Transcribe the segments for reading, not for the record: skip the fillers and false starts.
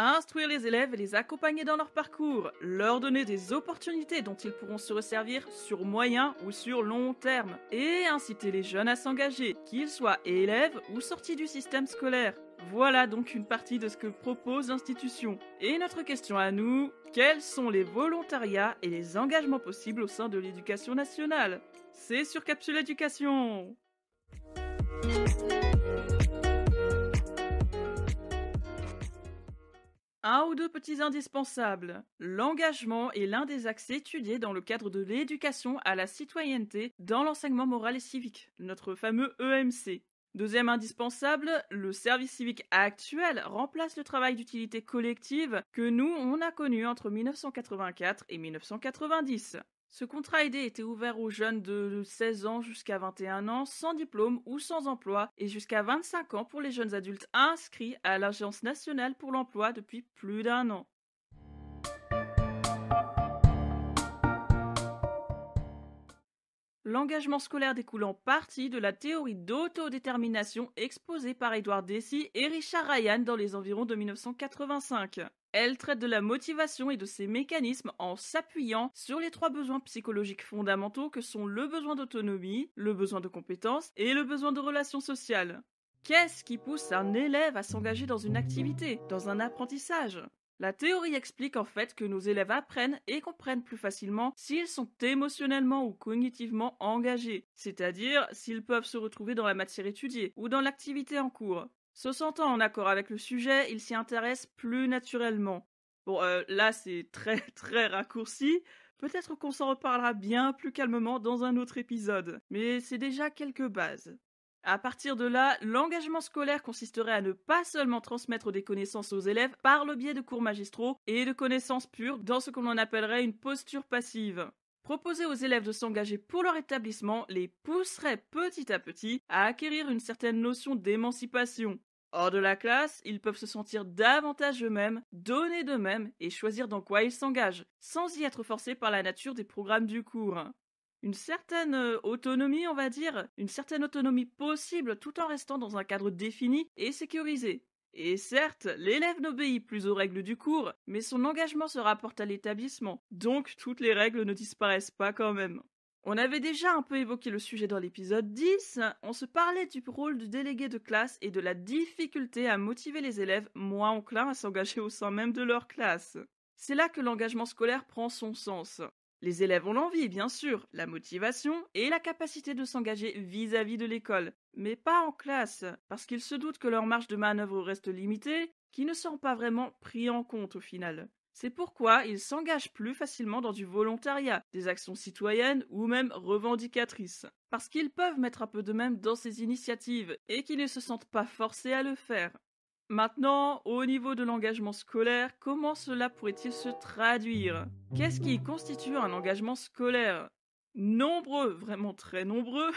Instruire les élèves et les accompagner dans leur parcours, leur donner des opportunités dont ils pourront se resservir sur moyen ou sur long terme, et inciter les jeunes à s'engager, qu'ils soient élèves ou sortis du système scolaire. Voilà donc une partie de ce que propose l'institution. Et notre question à nous, quels sont les volontariats et les engagements possibles au sein de l'éducation nationale? C'est sur Capsule Éducation. Un ou deux petits indispensables. L'engagement est l'un des axes étudiés dans le cadre de l'éducation à la citoyenneté dans l'enseignement moral et civique, notre fameux EMC. Deuxième indispensable, le service civique actuel remplace le travail d'utilité collective que nous, on a connu entre 1984 et 1990. Ce contrat aidé était ouvert aux jeunes de 16 ans jusqu'à 21 ans sans diplôme ou sans emploi et jusqu'à 25 ans pour les jeunes adultes inscrits à l'Agence nationale pour l'emploi depuis plus d'un an. L'engagement scolaire découle en partie de la théorie d'autodétermination exposée par Édouard Deci et Richard Ryan dans les environs de 1985. Elle traite de la motivation et de ses mécanismes en s'appuyant sur les trois besoins psychologiques fondamentaux que sont le besoin d'autonomie, le besoin de compétence et le besoin de relations sociales. Qu'est-ce qui pousse un élève à s'engager dans une activité, dans un apprentissage ? La théorie explique en fait que nos élèves apprennent et comprennent plus facilement s'ils sont émotionnellement ou cognitivement engagés, c'est-à-dire s'ils peuvent se retrouver dans la matière étudiée ou dans l'activité en cours. Se sentant en accord avec le sujet, ils s'y intéressent plus naturellement. Bon, là c'est très très raccourci, peut-être qu'on s'en reparlera bien plus calmement dans un autre épisode, mais c'est déjà quelques bases. À partir de là, l'engagement scolaire consisterait à ne pas seulement transmettre des connaissances aux élèves par le biais de cours magistraux et de connaissances pures dans ce que l'on appellerait une posture passive. Proposer aux élèves de s'engager pour leur établissement les pousserait petit à petit à acquérir une certaine notion d'émancipation. Hors de la classe, ils peuvent se sentir davantage eux-mêmes, donner d'eux-mêmes et choisir dans quoi ils s'engagent, sans y être forcés par la nature des programmes du cours. Une certaine autonomie, on va dire, une certaine autonomie possible tout en restant dans un cadre défini et sécurisé. Et certes, l'élève n'obéit plus aux règles du cours, mais son engagement se rapporte à l'établissement, donc toutes les règles ne disparaissent pas quand même. On avait déjà un peu évoqué le sujet dans l'épisode 10, on se parlait du rôle du délégué de classe et de la difficulté à motiver les élèves moins enclins à s'engager au sein même de leur classe. C'est là que l'engagement scolaire prend son sens. Les élèves ont l'envie, bien sûr, la motivation et la capacité de s'engager vis-à-vis de l'école, mais pas en classe, parce qu'ils se doutent que leur marge de manœuvre reste limitée, qu'ils ne seront pas vraiment pris en compte au final. C'est pourquoi ils s'engagent plus facilement dans du volontariat, des actions citoyennes ou même revendicatrices, parce qu'ils peuvent mettre un peu d'eux-mêmes dans ces initiatives et qu'ils ne se sentent pas forcés à le faire. Maintenant, au niveau de l'engagement scolaire, comment cela pourrait-il se traduire? Qu'est-ce qui constitue un engagement scolaire? Nombreux, vraiment très nombreux,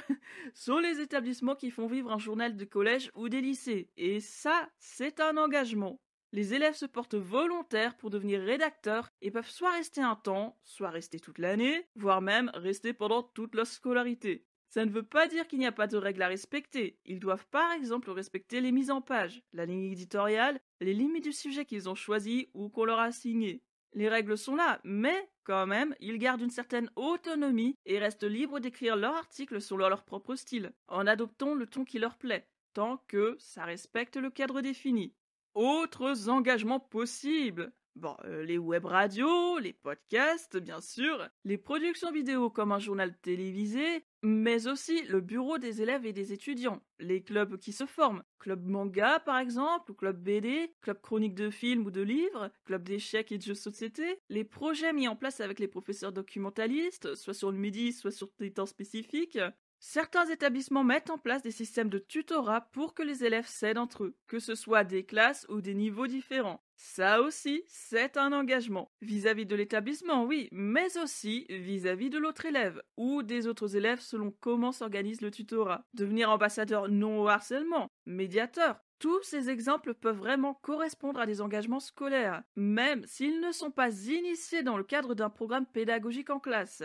sont les établissements qui font vivre un journal de collège ou des lycées. Et ça, c'est un engagement. Les élèves se portent volontaires pour devenir rédacteurs et peuvent soit rester un temps, soit rester toute l'année, voire même rester pendant toute leur scolarité. Ça ne veut pas dire qu'il n'y a pas de règles à respecter. Ils doivent par exemple respecter les mises en page, la ligne éditoriale, les limites du sujet qu'ils ont choisi ou qu'on leur a assigné. Les règles sont là, mais quand même, ils gardent une certaine autonomie et restent libres d'écrire leur article selon leur propre style, en adoptant le ton qui leur plaît, tant que ça respecte le cadre défini. Autres engagements possibles. Bon, les web radios, les podcasts, bien sûr, les productions vidéo comme un journal télévisé, mais aussi le bureau des élèves et des étudiants, les clubs qui se forment, club manga par exemple, ou club BD, club chronique de films ou de livres, club d'échecs et de jeux de société, les projets mis en place avec les professeurs documentalistes, soit sur le midi, soit sur des temps spécifiques. Certains établissements mettent en place des systèmes de tutorat pour que les élèves s'aident entre eux, que ce soit des classes ou des niveaux différents. Ça aussi, c'est un engagement. Vis-à-vis de l'établissement, oui, mais aussi vis-à-vis de l'autre élève, ou des autres élèves selon comment s'organise le tutorat. Devenir ambassadeur non au harcèlement, médiateur. Tous ces exemples peuvent vraiment correspondre à des engagements scolaires, même s'ils ne sont pas initiés dans le cadre d'un programme pédagogique en classe.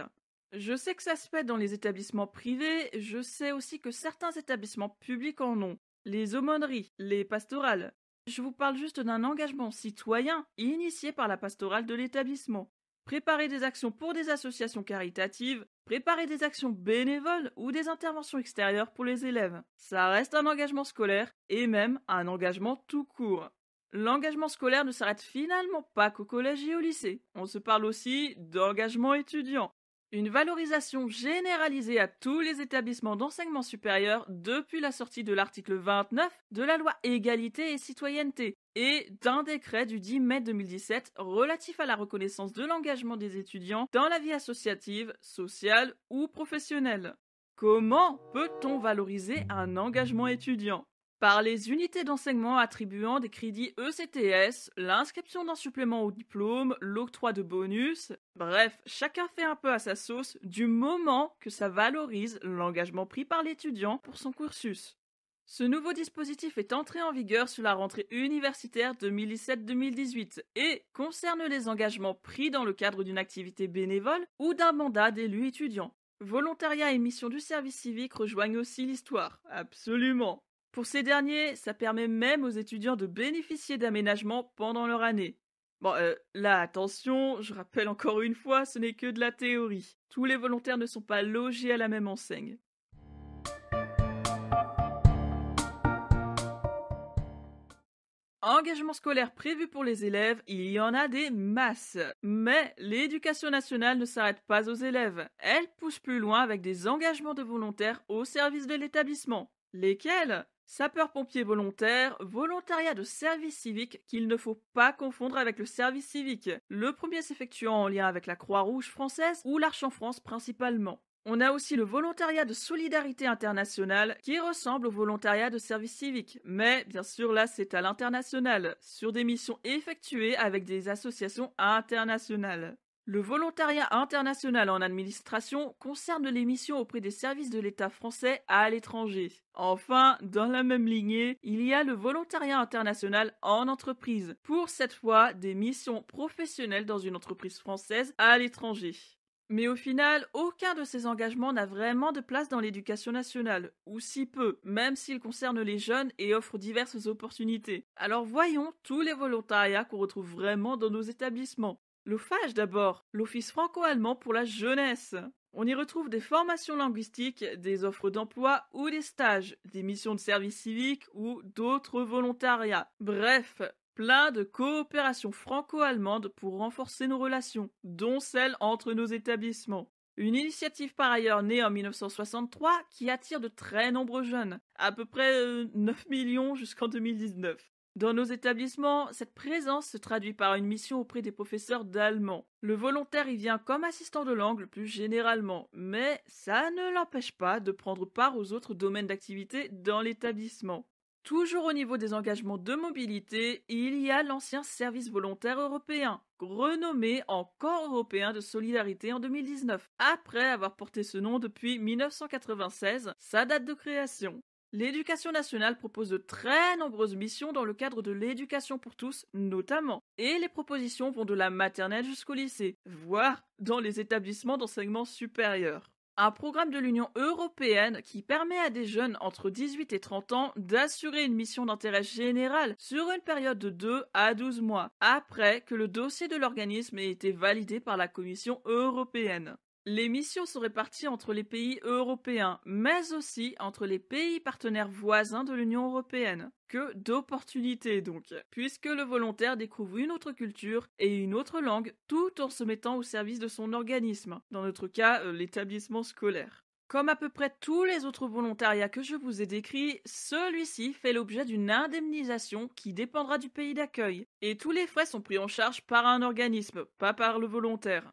Je sais que ça se fait dans les établissements privés, je sais aussi que certains établissements publics en ont. Les aumôneries, les pastorales. Je vous parle juste d'un engagement citoyen initié par la pastorale de l'établissement. Préparer des actions pour des associations caritatives, préparer des actions bénévoles ou des interventions extérieures pour les élèves. Ça reste un engagement scolaire et même un engagement tout court. L'engagement scolaire ne s'arrête finalement pas qu'au collège et au lycée. On se parle aussi d'engagement étudiant. Une valorisation généralisée à tous les établissements d'enseignement supérieur depuis la sortie de l'article 29 de la loi Égalité et Citoyenneté et d'un décret du 10 mai 2017 relatif à la reconnaissance de l'engagement des étudiants dans la vie associative, sociale ou professionnelle. Comment peut-on valoriser un engagement étudiant? Par les unités d'enseignement attribuant des crédits ECTS, l'inscription d'un supplément au diplôme, l'octroi de bonus, bref, chacun fait un peu à sa sauce du moment que ça valorise l'engagement pris par l'étudiant pour son cursus. Ce nouveau dispositif est entré en vigueur sur la rentrée universitaire 2017-2018 et concerne les engagements pris dans le cadre d'une activité bénévole ou d'un mandat d'élu étudiant. Volontariat et mission du service civique rejoignent aussi l'histoire, absolument. Pour ces derniers, ça permet même aux étudiants de bénéficier d'aménagements pendant leur année. Bon, là, attention, je rappelle encore une fois, ce n'est que de la théorie. Tous les volontaires ne sont pas logés à la même enseigne. Engagement scolaire prévu pour les élèves, il y en a des masses. Mais l'éducation nationale ne s'arrête pas aux élèves. Elle pousse plus loin avec des engagements de volontaires au service de l'établissement. Lesquels? Sapeurs-pompiers volontaires, volontariat de service civique qu'il ne faut pas confondre avec le service civique. Le premier s'effectuant en lien avec la Croix-Rouge française ou l'Arche en France principalement. On a aussi le volontariat de solidarité internationale qui ressemble au volontariat de service civique, mais bien sûr là c'est à l'international, sur des missions effectuées avec des associations internationales. Le volontariat international en administration concerne les missions auprès des services de l'État français à l'étranger. Enfin, dans la même lignée, il y a le volontariat international en entreprise, pour cette fois des missions professionnelles dans une entreprise française à l'étranger. Mais au final, aucun de ces engagements n'a vraiment de place dans l'éducation nationale, ou si peu, même s'ils concernent les jeunes et offrent diverses opportunités. Alors voyons tous les volontariats qu'on retrouve vraiment dans nos établissements. L'OFAGE d'abord, l'Office franco-allemand pour la jeunesse. On y retrouve des formations linguistiques, des offres d'emploi ou des stages, des missions de service civique ou d'autres volontariats. Bref, plein de coopérations franco-allemandes pour renforcer nos relations, dont celle entre nos établissements. Une initiative par ailleurs née en 1963 qui attire de très nombreux jeunes, à peu près 9 millions jusqu'en 2019. Dans nos établissements, cette présence se traduit par une mission auprès des professeurs d'allemand. Le volontaire y vient comme assistant de langue plus généralement, mais ça ne l'empêche pas de prendre part aux autres domaines d'activité dans l'établissement. Toujours au niveau des engagements de mobilité, il y a l'ancien service volontaire européen, renommé en Corps européen de solidarité en 2019, après avoir porté ce nom depuis 1996, sa date de création. L'éducation nationale propose de très nombreuses missions dans le cadre de l'éducation pour tous, notamment. Et les propositions vont de la maternelle jusqu'au lycée, voire dans les établissements d'enseignement supérieur. Un programme de l'Union européenne qui permet à des jeunes entre 18 et 30 ans d'assurer une mission d'intérêt général sur une période de 2 à 12 mois, après que le dossier de l'organisme ait été validé par la Commission européenne. Les missions sont réparties entre les pays européens, mais aussi entre les pays partenaires voisins de l'Union européenne. Que d'opportunités donc, puisque le volontaire découvre une autre culture et une autre langue tout en se mettant au service de son organisme, dans notre cas l'établissement scolaire. Comme à peu près tous les autres volontariats que je vous ai décrits, celui-ci fait l'objet d'une indemnisation qui dépendra du pays d'accueil, et tous les frais sont pris en charge par un organisme, pas par le volontaire.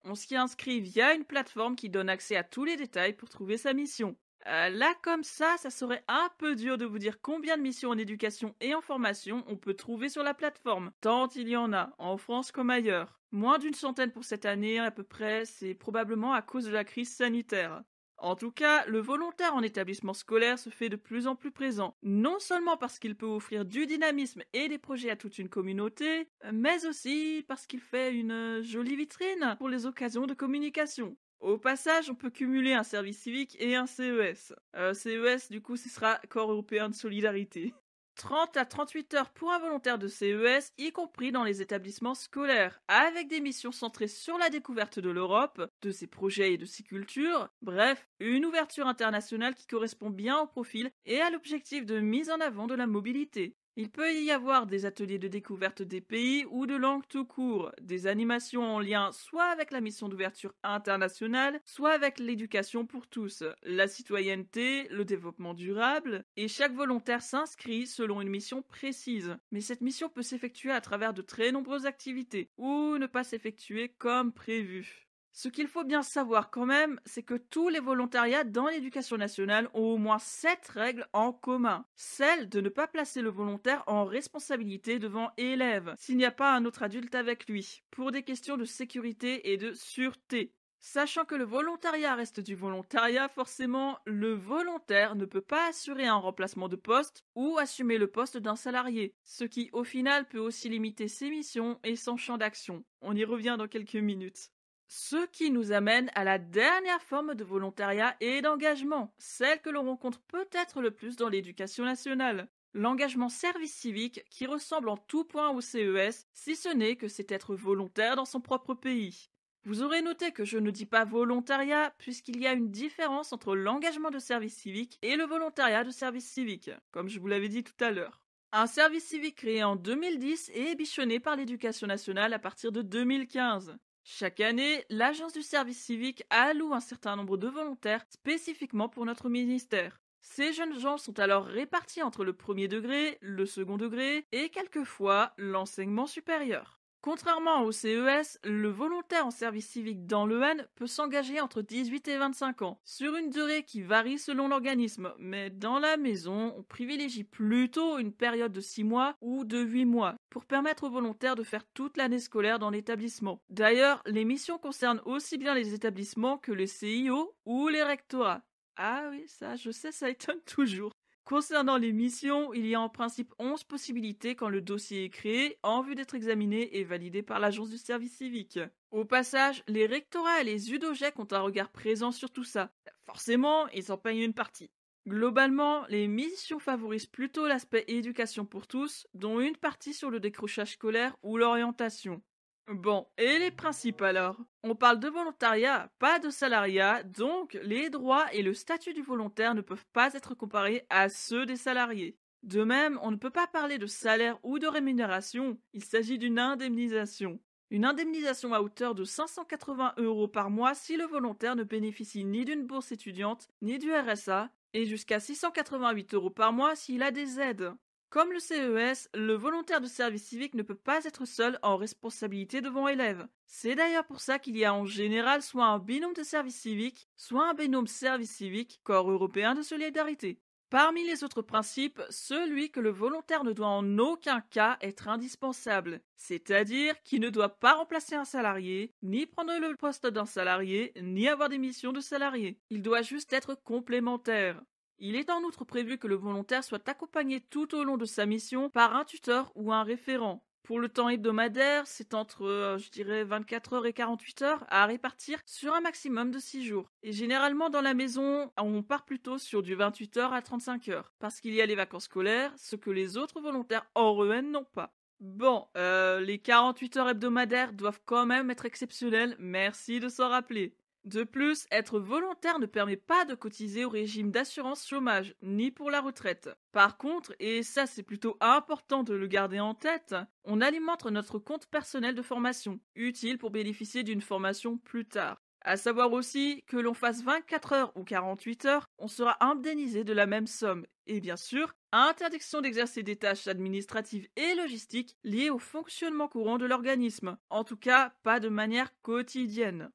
On s'y inscrit via une plateforme qui donne accès à tous les détails pour trouver sa mission. Là comme ça serait un peu dur de vous dire combien de missions en éducation et en formation on peut trouver sur la plateforme, tant il y en a, en France comme ailleurs. Moins d'une centaine pour cette année à peu près, c'est probablement à cause de la crise sanitaire. En tout cas, le volontaire en établissement scolaire se fait de plus en plus présent, non seulement parce qu'il peut offrir du dynamisme et des projets à toute une communauté, mais aussi parce qu'il fait une jolie vitrine pour les occasions de communication. Au passage, on peut cumuler un service civique et un CES. CES, du coup, ce sera Corps européen de solidarité. 30 à 38 heures pour un volontaire de CES, y compris dans les établissements scolaires, avec des missions centrées sur la découverte de l'Europe, de ses projets et de ses cultures. Bref, une ouverture internationale qui correspond bien au profil et à l'objectif de mise en avant de la mobilité. Il peut y avoir des ateliers de découverte des pays ou de langues tout court, des animations en lien soit avec la mission d'ouverture internationale, soit avec l'éducation pour tous, la citoyenneté, le développement durable, et chaque volontaire s'inscrit selon une mission précise. Mais cette mission peut s'effectuer à travers de très nombreuses activités, ou ne pas s'effectuer comme prévu. Ce qu'il faut bien savoir quand même, c'est que tous les volontariats dans l'éducation nationale ont au moins 7 règles en commun. Celle de ne pas placer le volontaire en responsabilité devant élèves, s'il n'y a pas un autre adulte avec lui, pour des questions de sécurité et de sûreté. Sachant que le volontariat reste du volontariat, forcément, le volontaire ne peut pas assurer un remplacement de poste ou assumer le poste d'un salarié, ce qui au final peut aussi limiter ses missions et son champ d'action. On y revient dans quelques minutes. Ce qui nous amène à la dernière forme de volontariat et d'engagement, celle que l'on rencontre peut-être le plus dans l'éducation nationale. L'engagement service civique qui ressemble en tout point au CES, si ce n'est que c'est être volontaire dans son propre pays. Vous aurez noté que je ne dis pas volontariat puisqu'il y a une différence entre l'engagement de service civique et le volontariat de service civique, comme je vous l'avais dit tout à l'heure. Un service civique créé en 2010 et bichonné par l'éducation nationale à partir de 2015. Chaque année, l'Agence du service civique alloue un certain nombre de volontaires spécifiquement pour notre ministère. Ces jeunes gens sont alors répartis entre le premier degré, le second degré et quelquefois l'enseignement supérieur. Contrairement au CES, le volontaire en service civique dans l'EN peut s'engager entre 18 et 25 ans, sur une durée qui varie selon l'organisme, mais dans la maison, on privilégie plutôt une période de 6 mois ou de 8 mois, pour permettre aux volontaires de faire toute l'année scolaire dans l'établissement. D'ailleurs, les missions concernent aussi bien les établissements que les CIO ou les rectorats. Ah oui, ça, je sais, ça étonne toujours. Concernant les missions, il y a en principe 11 possibilités quand le dossier est créé, en vue d'être examiné et validé par l'agence du service civique. Au passage, les rectorats et les UDOGEC ont un regard présent sur tout ça. Forcément, ils en payent une partie. Globalement, les missions favorisent plutôt l'aspect éducation pour tous, dont une partie sur le décrochage scolaire ou l'orientation. Bon, et les principes alors? On parle de volontariat, pas de salariat, donc les droits et le statut du volontaire ne peuvent pas être comparés à ceux des salariés. De même, on ne peut pas parler de salaire ou de rémunération, il s'agit d'une indemnisation. Une indemnisation à hauteur de 580 € par mois si le volontaire ne bénéficie ni d'une bourse étudiante ni du RSA, et jusqu'à 688 € par mois s'il a des aides. Comme le CES, le volontaire de service civique ne peut pas être seul en responsabilité devant élèves. C'est d'ailleurs pour ça qu'il y a en général soit un binôme de service civique, soit un binôme service civique, corps européen de solidarité. Parmi les autres principes, celui que le volontaire ne doit en aucun cas être indispensable, c'est-à-dire qu'il ne doit pas remplacer un salarié, ni prendre le poste d'un salarié, ni avoir des missions de salarié. Il doit juste être complémentaire. Il est en outre prévu que le volontaire soit accompagné tout au long de sa mission par un tuteur ou un référent. Pour le temps hebdomadaire, c'est entre, 24 heures et 48 heures à répartir sur un maximum de 6 jours. Et généralement, dans la maison, on part plutôt sur du 28 heures à 35 heures, parce qu'il y a les vacances scolaires, ce que les autres volontaires hors EN n'ont pas. Bon, les 48 heures hebdomadaires doivent quand même être exceptionnelles, merci de s'en rappeler. De plus, être volontaire ne permet pas de cotiser au régime d'assurance chômage, ni pour la retraite. Par contre, et ça c'est plutôt important de le garder en tête, on alimente notre compte personnel de formation, utile pour bénéficier d'une formation plus tard. À savoir aussi que l'on fasse 24 heures ou 48 heures, on sera indemnisé de la même somme. Et bien sûr, interdiction d'exercer des tâches administratives et logistiques liées au fonctionnement courant de l'organisme. En tout cas, pas de manière quotidienne.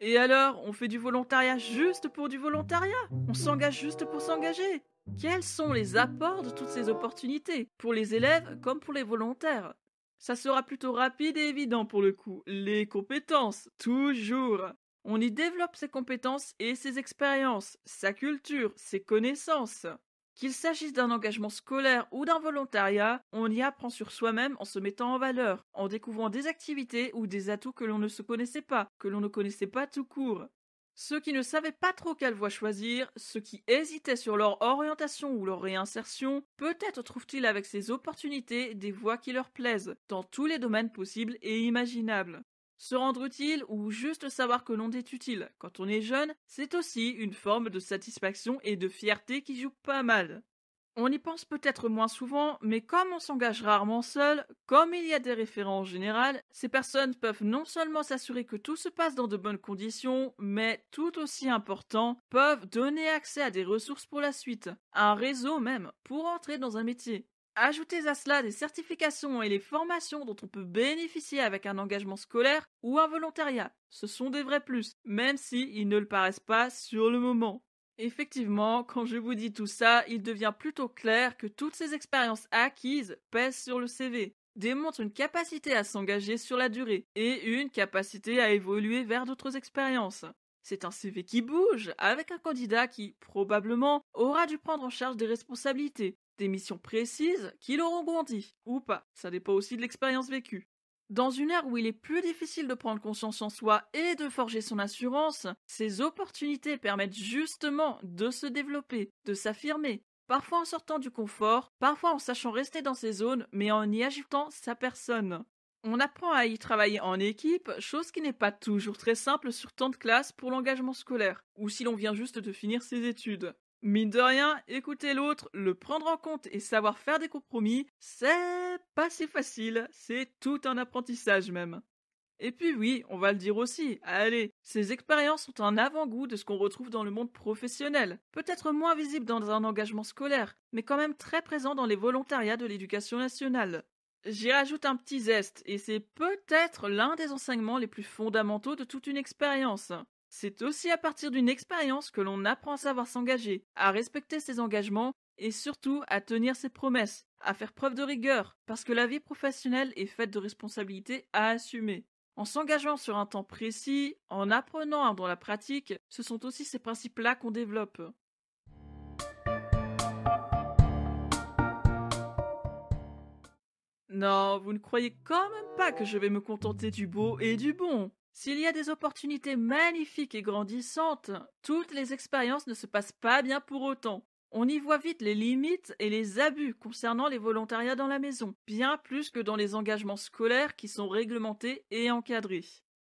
Et alors, on fait du volontariat juste pour du volontariat? On s'engage juste pour s'engager? Quels sont les apports de toutes ces opportunités, pour les élèves comme pour les volontaires? Ça sera plutôt rapide et évident pour le coup. Les compétences, toujours. On y développe ses compétences et ses expériences, sa culture, ses connaissances. Qu'il s'agisse d'un engagement scolaire ou d'un volontariat, on y apprend sur soi-même en se mettant en valeur, en découvrant des activités ou des atouts que l'on ne se connaissait pas, que l'on ne connaissait pas tout court. Ceux qui ne savaient pas trop quelle voie choisir, ceux qui hésitaient sur leur orientation ou leur réinsertion, peut-être trouvent-ils avec ces opportunités des voies qui leur plaisent, dans tous les domaines possibles et imaginables. Se rendre utile ou juste savoir que l'on est utile quand on est jeune, c'est aussi une forme de satisfaction et de fierté qui joue pas mal. On y pense peut-être moins souvent, mais comme on s'engage rarement seul, comme il y a des référents en général, ces personnes peuvent non seulement s'assurer que tout se passe dans de bonnes conditions, mais tout aussi important, peuvent donner accès à des ressources pour la suite, à un réseau même, pour entrer dans un métier. Ajoutez à cela des certifications et les formations dont on peut bénéficier avec un engagement scolaire ou un volontariat. Ce sont des vrais plus, même s'ils ne le paraissent pas sur le moment. Effectivement, quand je vous dis tout ça, il devient plutôt clair que toutes ces expériences acquises pèsent sur le CV, démontrent une capacité à s'engager sur la durée et une capacité à évoluer vers d'autres expériences. C'est un CV qui bouge, avec un candidat qui, probablement, aura dû prendre en charge des responsabilités, des missions précises qui l'auront grandi, ou pas, ça dépend aussi de l'expérience vécue. Dans une ère où il est plus difficile de prendre conscience en soi et de forger son assurance, ces opportunités permettent justement de se développer, de s'affirmer, parfois en sortant du confort, parfois en sachant rester dans ses zones, mais en y ajoutant sa personne. On apprend à y travailler en équipe, chose qui n'est pas toujours très simple sur temps de classe pour l'engagement scolaire, ou si l'on vient juste de finir ses études. Mine de rien, écouter l'autre, le prendre en compte et savoir faire des compromis, c'est pas si facile, c'est tout un apprentissage même. Et puis oui, on va le dire aussi, allez, ces expériences sont un avant-goût de ce qu'on retrouve dans le monde professionnel, peut-être moins visible dans un engagement scolaire, mais quand même très présent dans les volontariats de l'éducation nationale. J'y rajoute un petit zeste, et c'est peut-être l'un des enseignements les plus fondamentaux de toute une expérience. C'est aussi à partir d'une expérience que l'on apprend à savoir s'engager, à respecter ses engagements et surtout à tenir ses promesses, à faire preuve de rigueur, parce que la vie professionnelle est faite de responsabilités à assumer. En s'engageant sur un temps précis, en apprenant dans la pratique, ce sont aussi ces principes-là qu'on développe. Non, vous ne croyez quand même pas que je vais me contenter du beau et du bon. S'il y a des opportunités magnifiques et grandissantes, toutes les expériences ne se passent pas bien pour autant. On y voit vite les limites et les abus concernant les volontariats dans la maison, bien plus que dans les engagements scolaires qui sont réglementés et encadrés.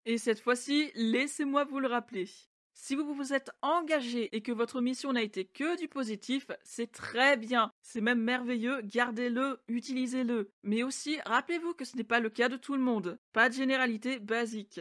Et cette fois-ci, laissez-moi vous le rappeler. Si vous vous êtes engagé et que votre mission n'a été que du positif, c'est très bien, c'est même merveilleux, gardez-le, utilisez-le. Mais aussi, rappelez-vous que ce n'est pas le cas de tout le monde, pas de généralité basique.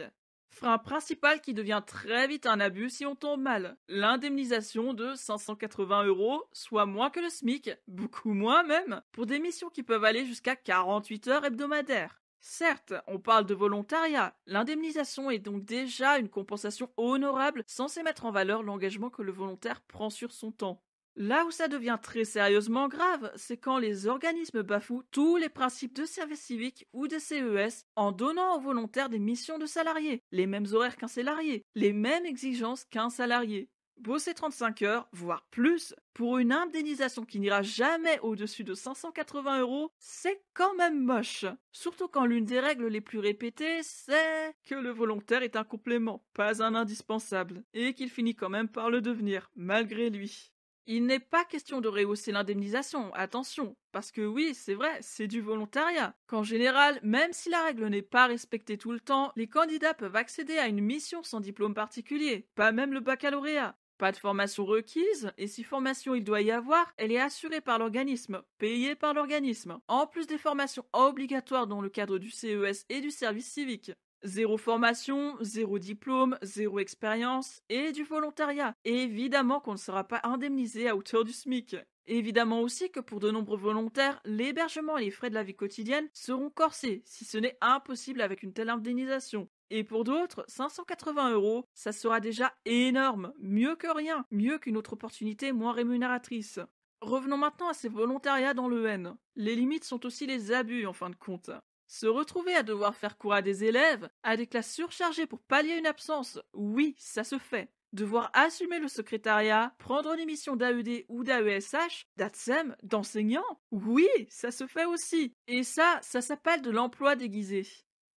Frein principal qui devient très vite un abus si on tombe mal. L'indemnisation de 580 euros, soit moins que le SMIC, beaucoup moins même, pour des missions qui peuvent aller jusqu'à 48 heures hebdomadaires. Certes, on parle de volontariat. L'indemnisation est donc déjà une compensation honorable censée mettre en valeur l'engagement que le volontaire prend sur son temps. Là où ça devient très sérieusement grave, c'est quand les organismes bafouent tous les principes de service civique ou de CES en donnant aux volontaires des missions de salariés, les mêmes horaires qu'un salarié, les mêmes exigences qu'un salarié. Bosser 35 heures, voire plus, pour une indemnisation qui n'ira jamais au-dessus de 580 euros, c'est quand même moche. Surtout quand l'une des règles les plus répétées, c'est que le volontaire est un complément, pas un indispensable, et qu'il finit quand même par le devenir, malgré lui. Il n'est pas question de rehausser l'indemnisation, attention, parce que oui, c'est vrai, c'est du volontariat. Qu'en général, même si la règle n'est pas respectée tout le temps, les candidats peuvent accéder à une mission sans diplôme particulier, pas même le baccalauréat. Pas de formation requise, et si formation il doit y avoir, elle est assurée par l'organisme, payée par l'organisme, en plus des formations obligatoires dans le cadre du CES et du service civique. Zéro formation, zéro diplôme, zéro expérience et du volontariat. Et évidemment qu'on ne sera pas indemnisé à hauteur du SMIC. Évidemment aussi que pour de nombreux volontaires, l'hébergement et les frais de la vie quotidienne seront corsés, si ce n'est impossible avec une telle indemnisation. Et pour d'autres, 580 euros, ça sera déjà énorme, mieux que rien, mieux qu'une autre opportunité moins rémunératrice. Revenons maintenant à ces volontariats dans le N. Les limites sont aussi les abus en fin de compte. Se retrouver à devoir faire cours à des élèves, à des classes surchargées pour pallier une absence, oui, ça se fait. Devoir assumer le secrétariat, prendre une mission d'AED ou d'AESH, d'ATSEM, d'enseignant, oui, ça se fait aussi. Et ça s'appelle de l'emploi déguisé.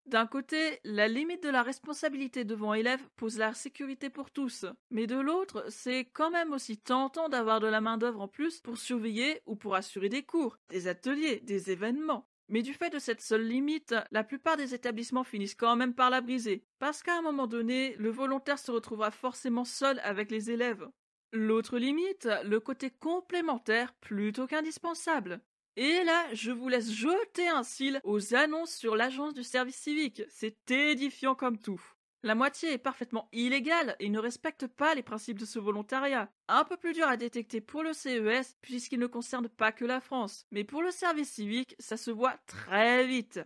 D'un côté, la limite de la responsabilité devant élèves pose la sécurité pour tous, mais de l'autre, c'est quand même aussi tentant d'avoir de la main-d'œuvre en plus pour surveiller ou pour assurer des cours, des ateliers, des événements. Mais du fait de cette seule limite, la plupart des établissements finissent quand même par la briser, parce qu'à un moment donné, le volontaire se retrouvera forcément seul avec les élèves. L'autre limite, le côté complémentaire plutôt qu'indispensable. Et là, je vous laisse jeter un cil aux annonces sur l'agence du service civique. C'est édifiant comme tout. La moitié est parfaitement illégale et ne respecte pas les principes de ce volontariat. Un peu plus dur à détecter pour le CES puisqu'il ne concerne pas que la France. Mais pour le service civique, ça se voit très vite.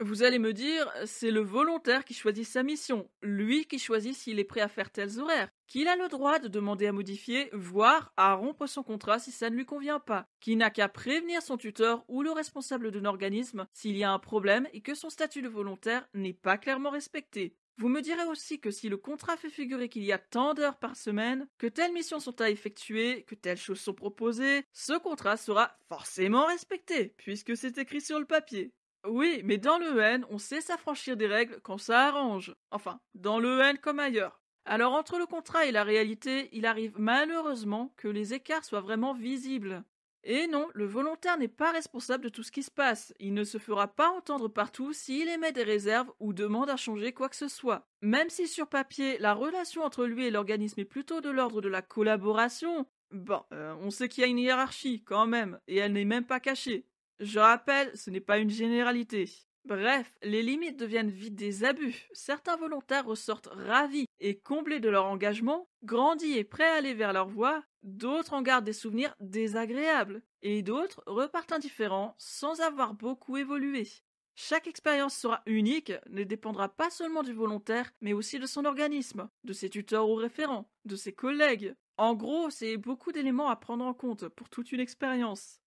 Vous allez me dire, c'est le volontaire qui choisit sa mission, lui qui choisit s'il est prêt à faire tels horaires, qu'il a le droit de demander à modifier, voire à rompre son contrat si ça ne lui convient pas, qu'il n'a qu'à prévenir son tuteur ou le responsable d'un organisme s'il y a un problème et que son statut de volontaire n'est pas clairement respecté. Vous me direz aussi que si le contrat fait figurer qu'il y a tant d'heures par semaine, que telles missions sont à effectuer, que telles choses sont proposées, ce contrat sera forcément respecté, puisque c'est écrit sur le papier. Oui, mais dans le EN, on sait s'affranchir des règles quand ça arrange. Enfin, dans le EN comme ailleurs. Alors entre le contrat et la réalité, il arrive malheureusement que les écarts soient vraiment visibles. Et non, le volontaire n'est pas responsable de tout ce qui se passe. Il ne se fera pas entendre partout s'il émet des réserves ou demande à changer quoi que ce soit. Même si sur papier, la relation entre lui et l'organisme est plutôt de l'ordre de la collaboration, on sait qu'il y a une hiérarchie quand même, et elle n'est même pas cachée. Je rappelle, ce n'est pas une généralité. Bref, les limites deviennent vite des abus. Certains volontaires ressortent ravis et comblés de leur engagement, grandis et prêts à aller vers leur voie, d'autres en gardent des souvenirs désagréables, et d'autres repartent indifférents sans avoir beaucoup évolué. Chaque expérience sera unique, ne dépendra pas seulement du volontaire, mais aussi de son organisme, de ses tuteurs ou référents, de ses collègues. En gros, c'est beaucoup d'éléments à prendre en compte pour toute une expérience.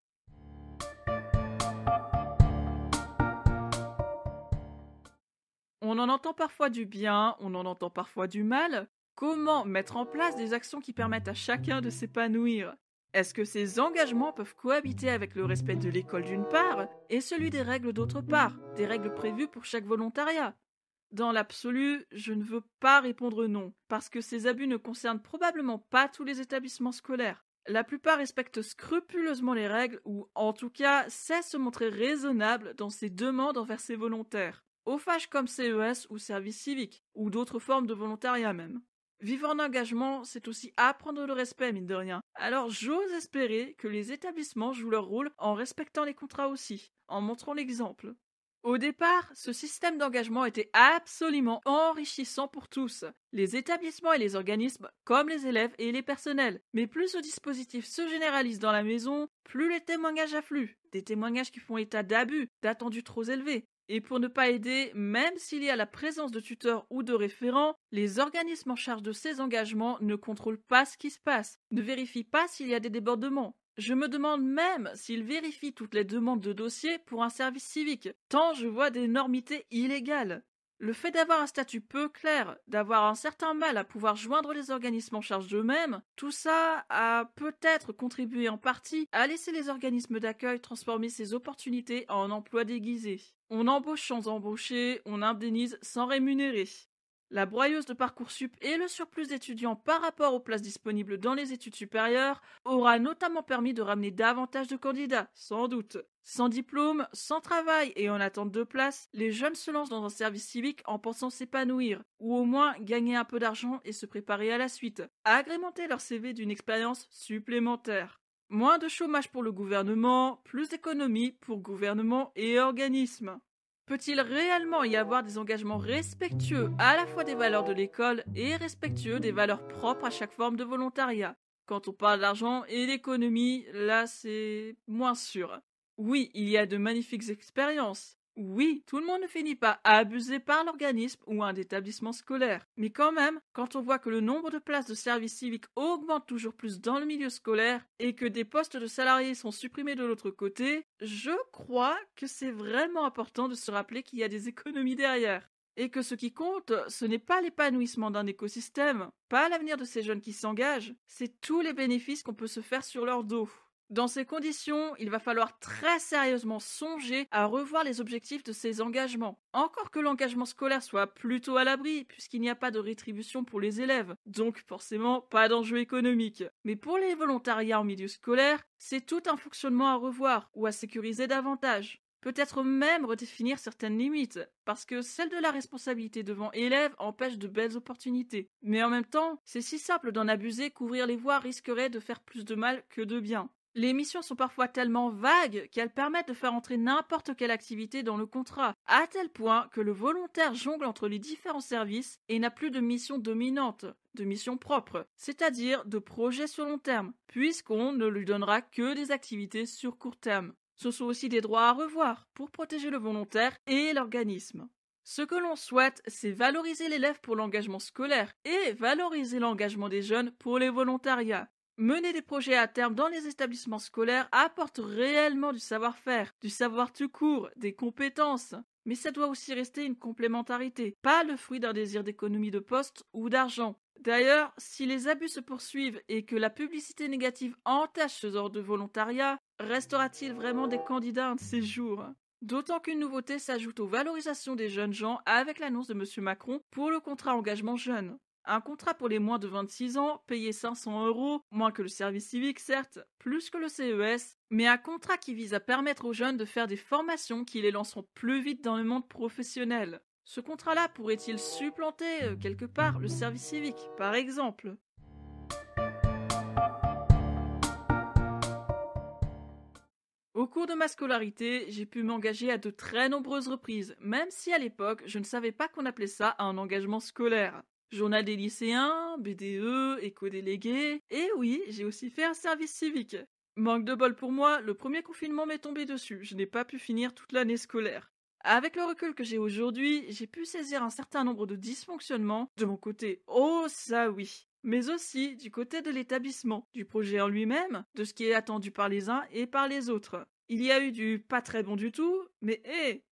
On en entend parfois du bien, on en entend parfois du mal. Comment mettre en place des actions qui permettent à chacun de s'épanouir? Est-ce que ces engagements peuvent cohabiter avec le respect de l'école d'une part et celui des règles d'autre part, des règles prévues pour chaque volontariat? Dans l'absolu, je ne veux pas répondre non, parce que ces abus ne concernent probablement pas tous les établissements scolaires. La plupart respectent scrupuleusement les règles ou, en tout cas, cessent de se montrer raisonnables dans ses demandes envers ses volontaires. OFAGE comme CES ou service civique, ou d'autres formes de volontariat même. Vivre en engagement, c'est aussi apprendre le respect, mine de rien. Alors j'ose espérer que les établissements jouent leur rôle en respectant les contrats aussi, en montrant l'exemple. Au départ, ce système d'engagement était absolument enrichissant pour tous, les établissements et les organismes, comme les élèves et les personnels. Mais plus ce dispositif se généralise dans la maison, plus les témoignages affluent, des témoignages qui font état d'abus, d'attendus trop élevés. Et pour ne pas aider, même s'il y a la présence de tuteurs ou de référents, les organismes en charge de ces engagements ne contrôlent pas ce qui se passe, ne vérifient pas s'il y a des débordements. Je me demande même s'ils vérifient toutes les demandes de dossiers pour un service civique, tant je vois d'énormités illégales. Le fait d'avoir un statut peu clair, d'avoir un certain mal à pouvoir joindre les organismes en charge d'eux-mêmes, tout ça a peut-être contribué en partie à laisser les organismes d'accueil transformer ces opportunités en emplois déguisés. On embauche sans embaucher, on indemnise sans rémunérer. La broyeuse de Parcoursup et le surplus d'étudiants par rapport aux places disponibles dans les études supérieures aura notamment permis de ramener davantage de candidats, sans doute. Sans diplôme, sans travail et en attente de place, les jeunes se lancent dans un service civique en pensant s'épanouir, ou au moins gagner un peu d'argent et se préparer à la suite, agrémenter leur CV d'une expérience supplémentaire. Moins de chômage pour le gouvernement, plus d'économies pour gouvernement et organismes. Peut-il réellement y avoir des engagements respectueux à la fois des valeurs de l'école et respectueux des valeurs propres à chaque forme de volontariat? Quand on parle d'argent et d'économie, là c'est moins sûr. Oui, il y a de magnifiques expériences. Oui, tout le monde ne finit pas abusé par l'organisme ou un établissement scolaire. Mais quand même, quand on voit que le nombre de places de service civique augmente toujours plus dans le milieu scolaire et que des postes de salariés sont supprimés de l'autre côté, je crois que c'est vraiment important de se rappeler qu'il y a des économies derrière. Et que ce qui compte, ce n'est pas l'épanouissement d'un écosystème, pas l'avenir de ces jeunes qui s'engagent, c'est tous les bénéfices qu'on peut se faire sur leur dos. Dans ces conditions, il va falloir très sérieusement songer à revoir les objectifs de ces engagements. Encore que l'engagement scolaire soit plutôt à l'abri, puisqu'il n'y a pas de rétribution pour les élèves, donc forcément pas d'enjeu économique. Mais pour les volontariats en milieu scolaire, c'est tout un fonctionnement à revoir ou à sécuriser davantage. Peut-être même redéfinir certaines limites, parce que celle de la responsabilité devant élèves empêche de belles opportunités. Mais en même temps, c'est si simple d'en abuser qu'ouvrir les voies risquerait de faire plus de mal que de bien. Les missions sont parfois tellement vagues qu'elles permettent de faire entrer n'importe quelle activité dans le contrat, à tel point que le volontaire jongle entre les différents services et n'a plus de mission dominante, de mission propre, c'est-à-dire de projet sur long terme, puisqu'on ne lui donnera que des activités sur court terme. Ce sont aussi des droits à revoir pour protéger le volontaire et l'organisme. Ce que l'on souhaite, c'est valoriser l'élève pour l'engagement scolaire et valoriser l'engagement des jeunes pour les volontariats. Mener des projets à terme dans les établissements scolaires apporte réellement du savoir-faire, du savoir tout court, des compétences. Mais ça doit aussi rester une complémentarité, pas le fruit d'un désir d'économie de poste ou d'argent. D'ailleurs, si les abus se poursuivent et que la publicité négative entache ce genre de volontariat, restera-t-il vraiment des candidats un de ces jours? D'autant qu'une nouveauté s'ajoute aux valorisations des jeunes gens avec l'annonce de M. Macron pour le contrat engagement jeune. Un contrat pour les moins de 26 ans, payé 500 €, moins que le service civique certes, plus que le CES, mais un contrat qui vise à permettre aux jeunes de faire des formations qui les lanceront plus vite dans le monde professionnel. Ce contrat-là pourrait-il supplanter, quelque part, le service civique, par exemple? Au cours de ma scolarité, j'ai pu m'engager à de très nombreuses reprises, même si à l'époque, je ne savais pas qu'on appelait ça un engagement scolaire. Journal des lycéens, BDE, éco-délégué, et oui, j'ai aussi fait un service civique. Manque de bol pour moi, le premier confinement m'est tombé dessus, je n'ai pas pu finir toute l'année scolaire. Avec le recul que j'ai aujourd'hui, j'ai pu saisir un certain nombre de dysfonctionnements, de mon côté, oh ça oui, mais aussi du côté de l'établissement, du projet en lui-même, de ce qui est attendu par les uns et par les autres. Il y a eu du pas très bon du tout, mais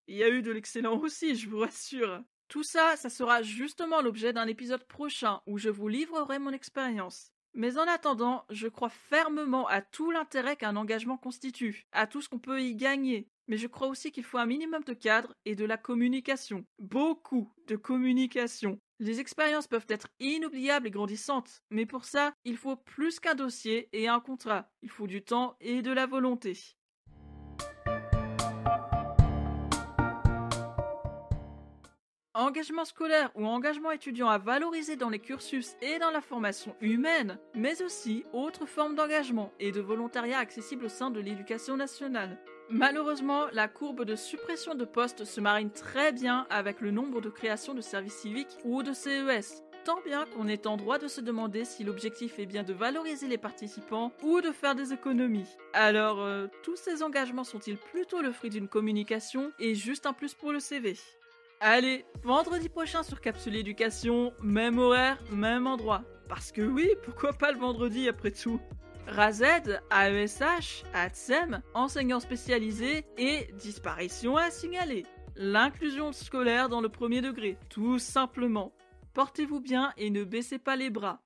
il y a eu de l'excellent aussi, je vous rassure. Tout ça, ça sera justement l'objet d'un épisode prochain où je vous livrerai mon expérience. Mais en attendant, je crois fermement à tout l'intérêt qu'un engagement constitue, à tout ce qu'on peut y gagner. Mais je crois aussi qu'il faut un minimum de cadre et de la communication. Beaucoup de communication. Les expériences peuvent être inoubliables et grandissantes, mais pour ça, il faut plus qu'un dossier et un contrat. Il faut du temps et de la volonté. Engagement scolaire ou engagement étudiant à valoriser dans les cursus et dans la formation humaine, mais aussi autres formes d'engagement et de volontariat accessibles au sein de l'éducation nationale. Malheureusement, la courbe de suppression de postes se marine très bien avec le nombre de créations de services civiques ou de CES. Tant bien qu'on est en droit de se demander si l'objectif est bien de valoriser les participants ou de faire des économies. Alors, tous ces engagements sont-ils plutôt le fruit d'une communication et juste un plus pour le CV? Allez, vendredi prochain sur Capsule Éducation, même horaire, même endroit. Parce que oui, pourquoi pas le vendredi après tout? Razed, AESH, ATSEM, enseignants spécialisés et disparition à signaler. L'inclusion scolaire dans le premier degré, tout simplement. Portez-vous bien et ne baissez pas les bras.